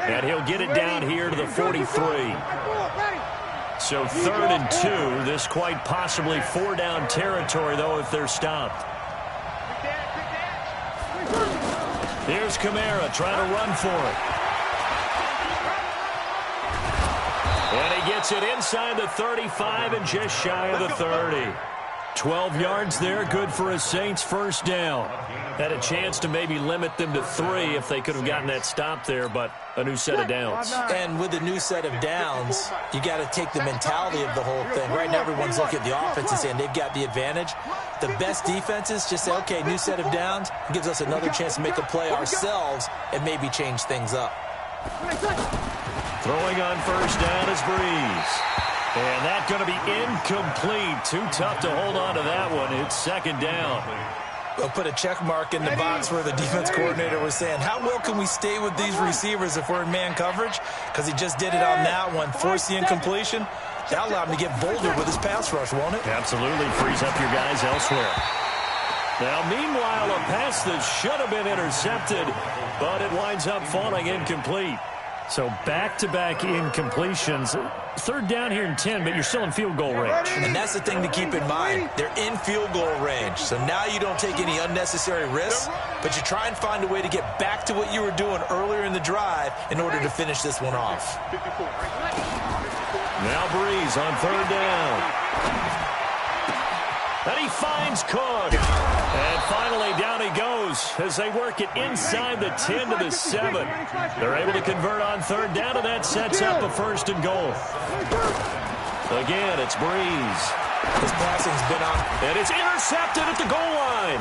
And he'll get it down here to the 43. So 3rd and 2. This quite possibly 4-down territory, though, if they're stopped. Here's Kamara trying to run for it. And he gets it inside the 35 and just shy of the 30. 12 yards there, good for a Saints first down. Had a chance to maybe limit them to 3 if they could have gotten that stop there, but a new set of downs. And with a new set of downs, you got to take the mentality of the whole thing. Right now, everyone's looking at the offense and saying they've got the advantage. The best defenses just say, okay, new set of downs, gives us another chance to make a play ourselves and maybe change things up. Throwing on first down is Brees. And that's going to be incomplete. Too tough to hold on to that one. It's second down. We'll put a check mark in the box where the defense coordinator was saying, how well can we stay with these receivers if we're in man coverage? Because he just did it on that one. Force the incompletion. That'll allow him to get bolder with his pass rush, won't it? Absolutely. Frees up your guys elsewhere. Now, meanwhile, a pass that should have been intercepted, but it winds up falling incomplete. So back-to-back incompletions. Third down here in 10, but you're still in field goal range. And that's the thing to keep in mind. They're in field goal range. So now you don't take any unnecessary risks, but you try and find a way to get back to what you were doing earlier in the drive in order to finish this one off. Now Breeze on third down. And he finds Cook. And finally down he goes as they work it inside the 10 to the 7. They're able to convert on third down, and that sets up a first and goal. Again, it's Breeze. His passing's been on. And it's intercepted at the goal line.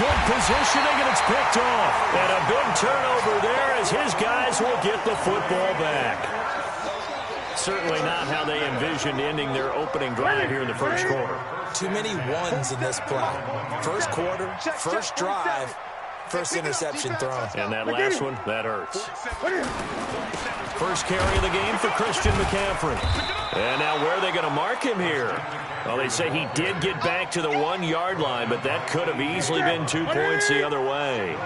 Good positioning, and it's picked off. And a big turnover there as his guys will get the football back. Certainly not how they envisioned ending their opening drive here in the first quarter. Too many ones in this play. First quarter, first drive, first interception thrown. And that last one, that hurts. First carry of the game for Christian McCaffrey. And now where are they going to mark him here? Well, they say he did get back to the 1-yard line, but that could have easily been 2 points the other way.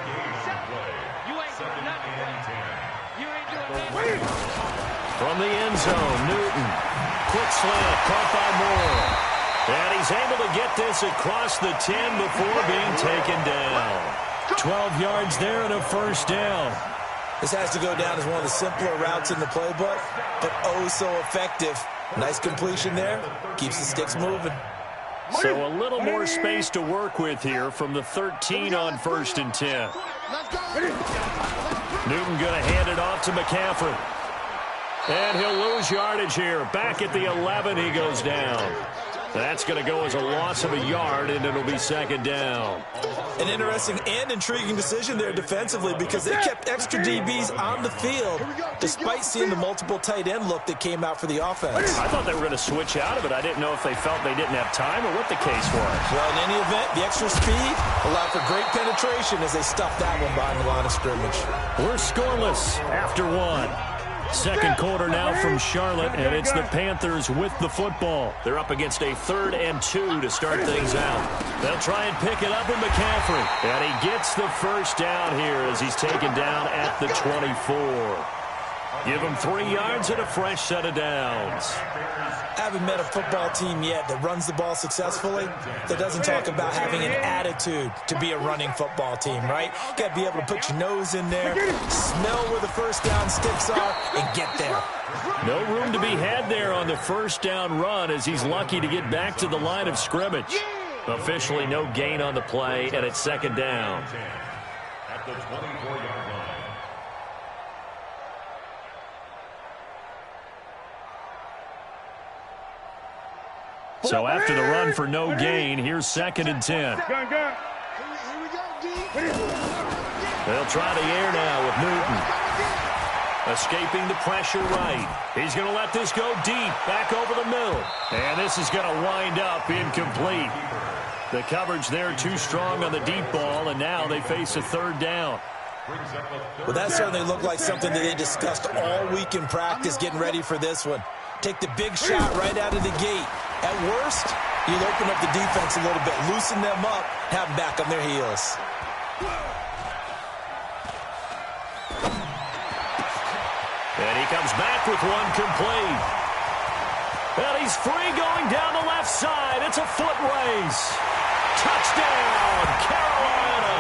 From the end zone, Newton. Quick slant, caught by Moore. And he's able to get this across the 10 before being taken down. 12 yards there and a first down. This has to go down as one of the simpler routes in the playbook, but oh so effective. Nice completion there. Keeps the sticks moving. So a little more space to work with here from the 13 on first and 10. Newton going to hand it off to McCaffrey. And he'll lose yardage here. Back at the 11, he goes down. That's going to go as a loss of a yard, and it'll be second down. An interesting and intriguing decision there defensively because they kept extra DBs on the field despite seeing the multiple tight end look that came out for the offense. I thought they were going to switch out of it. I didn't know if they felt they didn't have time or what the case was. Well, in any event, the extra speed allowed for great penetration as they stuffed that one behind the line of scrimmage. We're scoreless after one. Second quarter now from Charlotte, and it's the Panthers with the football. They're up against a 3rd and 2 to start things out. They'll try and pick it up with McCaffrey. And he gets the first down here as he's taken down at the 24. Give him 3 yards and a fresh set of downs. I haven't met a football team yet that runs the ball successfully that doesn't talk about having an attitude to be a running football team, right? You got to be able to put your nose in there, smell where the first down sticks are, and get there. No room to be had there on the first down run as he's lucky to get back to the line of scrimmage. Officially no gain on the play, and it's second down. At the 24-yard line. So after the run for no gain, here's second and 10. They'll try the air now with Newton. Escaping the pressure right. He's going to let this go deep, back over the middle. And this is going to wind up incomplete. The coverage there too strong on the deep ball, and now they face a third down. Well, that certainly looked like something that they discussed all week in practice getting ready for this one. Take the big shot right out of the gate. At worst, you'll open up the defense a little bit, loosen them up, have them back on their heels. And he comes back with one complete. And he's free going down the left side. It's a foot race. Touchdown, Carolina.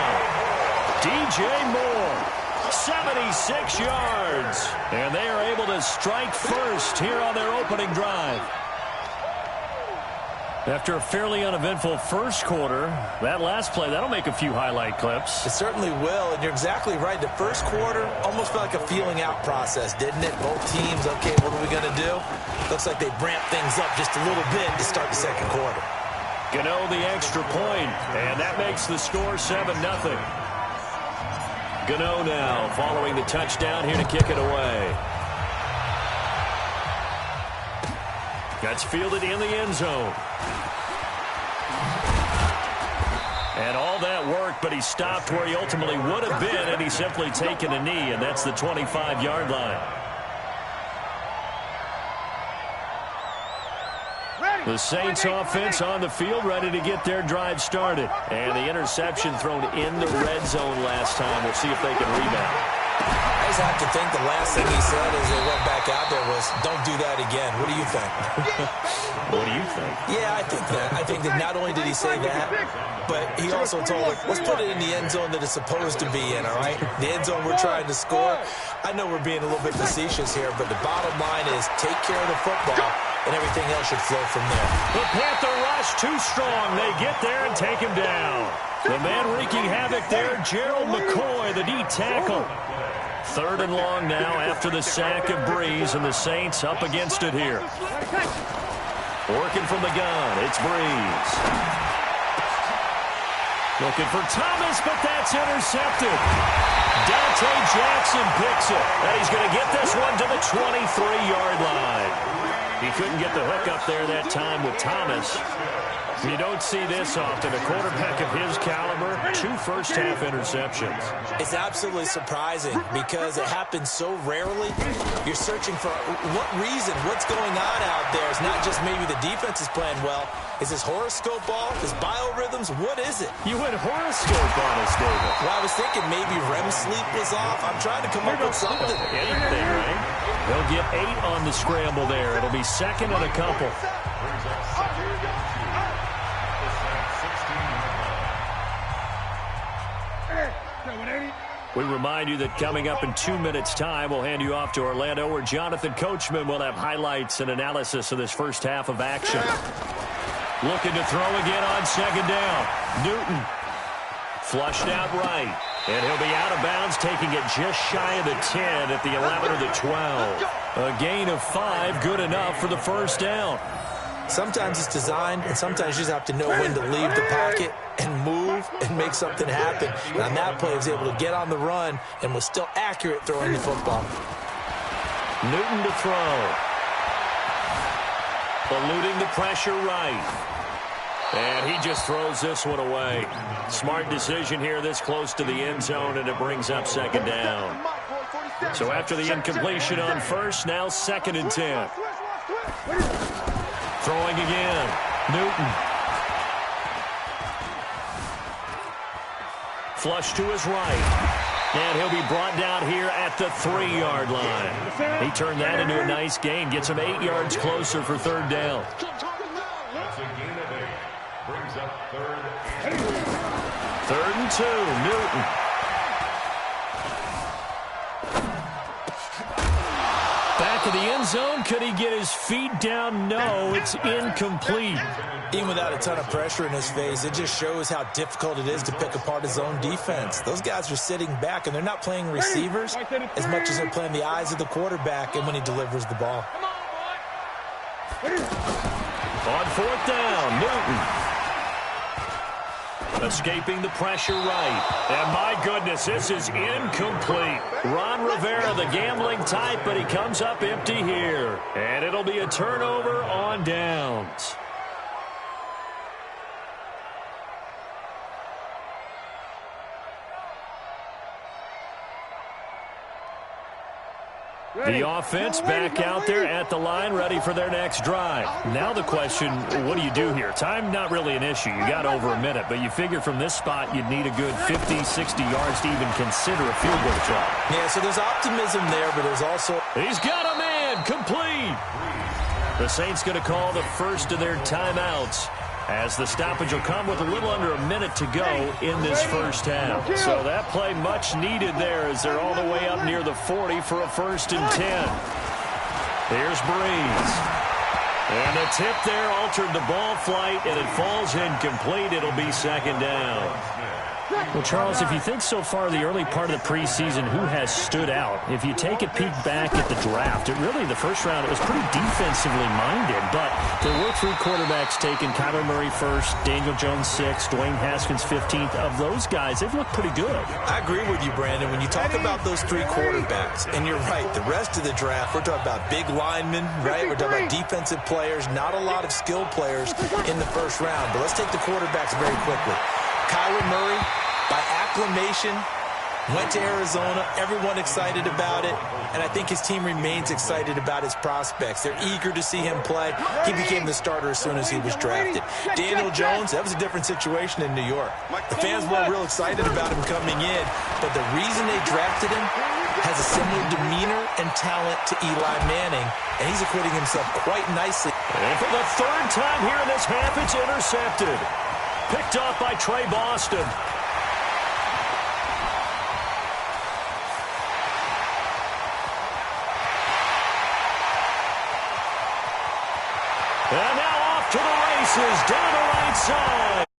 DJ Moore, 76 yards. And they are able to strike first here on their opening drive. After a fairly uneventful first quarter, that last play, that'll make a few highlight clips. It certainly will, and you're exactly right. The first quarter almost felt like a feeling out process, didn't it? Both teams, okay, what are we going to do? Looks like they ramped things up just a little bit to start the second quarter. Gano the extra point, and that makes the score 7-0. Gano now following the touchdown here to kick it away. That's fielded in the end zone. And all that work, but he stopped where he ultimately would have been, and he's simply taken a knee, and that's the 25-yard line. The Saints offense on the field, ready to get their drive started. And the interception thrown in the red zone last time. We'll see if they can rebound. I just have to think the last thing he said as they went back out there was, don't do that again. What do you think? What do you think? Yeah, I think that. I think that not only did he say that, but he also told us, let's put it in the end zone that it's supposed to be in, all right? The end zone we're trying to score. I know we're being a little bit facetious here, but the bottom line is take care of the football, and everything else should flow from there. The Panther rush too strong. They get there and take him down. The man wreaking havoc there, Gerald McCoy, the D tackle. 3rd and long now after the sack of Breeze, and the Saints up against it here. Working from the gun, it's Breeze. Looking for Thomas, but that's intercepted. Dante Jackson picks it, and he's going to get this one to the 23-yard line. He couldn't get the hook up there that time with Thomas. You don't see this often. A quarterback of his caliber, 2 first-half interceptions. It's absolutely surprising because it happens so rarely. You're searching for what reason, what's going on out there. It's not just maybe the defense is playing well. Is this horoscope ball? Is biorhythms? What is it? You went horoscope on us, David. Well, I was thinking maybe REM sleep was off. I'm trying to come up with something. Anything, right? They'll get 8 on the scramble there. It'll be 2nd and a couple. We remind you that coming up in 2 minutes' time, we'll hand you off to Orlando, where Jonathan Coachman will have highlights and analysis of this first half of action. Looking to throw again on 2nd down. Newton flushed out right, and he'll be out of bounds, taking it just shy of the 10 at the 11 or the 12. A gain of 5, good enough for the first down. Sometimes it's designed, and sometimes you just have to know when to leave the pocket and move and make something happen. And on that play, he was able to get on the run and was still accurate throwing the football. Newton to throw. Eluding the pressure right. And he just throws this one away. Smart decision here this close to the end zone, and it brings up 2nd down. So after the incompletion on 1st, now 2nd and 10. Throwing again. Newton. Flush to his right. And he'll be brought down here at the 3-yard line. He turned that into a nice gain. Gets him 8 yards closer for 3rd down. That's a gain of 8. Brings up 3rd and 3rd and 2. Newton. Back of the end zone. Could he get his feet down? No, it's incomplete. Even without a ton of pressure in his face, it just shows how difficult it is to pick apart his own defense. Those guys are sitting back, and they're not playing receivers as much as they're playing the eyes of the quarterback and when he delivers the ball. On 4th down, Newton. Escaping the pressure right. And my goodness, this is incomplete. Ron Rivera, the gambling type, but he comes up empty here. And it'll be a turnover on downs. The offense back out there at the line, ready for their next drive. Now the question, what do you do here? Time, not really an issue. You got over a minute, but you figure from this spot you'd need a good 50, 60 yards to even consider a field goal try. Yeah, so there's optimism there, but there's also... He's got a man, complete. The Saints going to call the first of their timeouts, as the stoppage will come with a little under a minute to go in this first half. So that play much needed there as they're all the way up near the 40 for a 1st and 10. Here's Breeze. And the tip there altered the ball flight, and it falls incomplete. It'll be 2nd down. Well, Charles, if you think so far the early part of the preseason, who has stood out? If you take a peek back at the draft, the first round, it was pretty defensively minded, but there were No three quarterbacks taken. Kyler Murray first, Daniel Jones 6th, Dwayne Haskins 15th. Of those guys, they've looked pretty good. I agree with you, Brandon. When you talk about those three quarterbacks, and you're right, the rest of the draft, we're talking about big linemen, right? We're talking about defensive players, not a lot of skilled players in the first round. But let's take the quarterbacks very quickly. Kyler Murray, by acclamation, went to Arizona. Everyone excited about it. And I think his team remains excited about his prospects. They're eager to see him play. He became the starter as soon as he was drafted. Daniel Jones, that was a different situation in New York. The fans weren't real excited about him coming in. But the reason they drafted him has a similar demeanor and talent to Eli Manning. And he's acquitting himself quite nicely. And for the third time here in this half, it's intercepted. Picked off by Trey Boston. And now off to the races down the right side.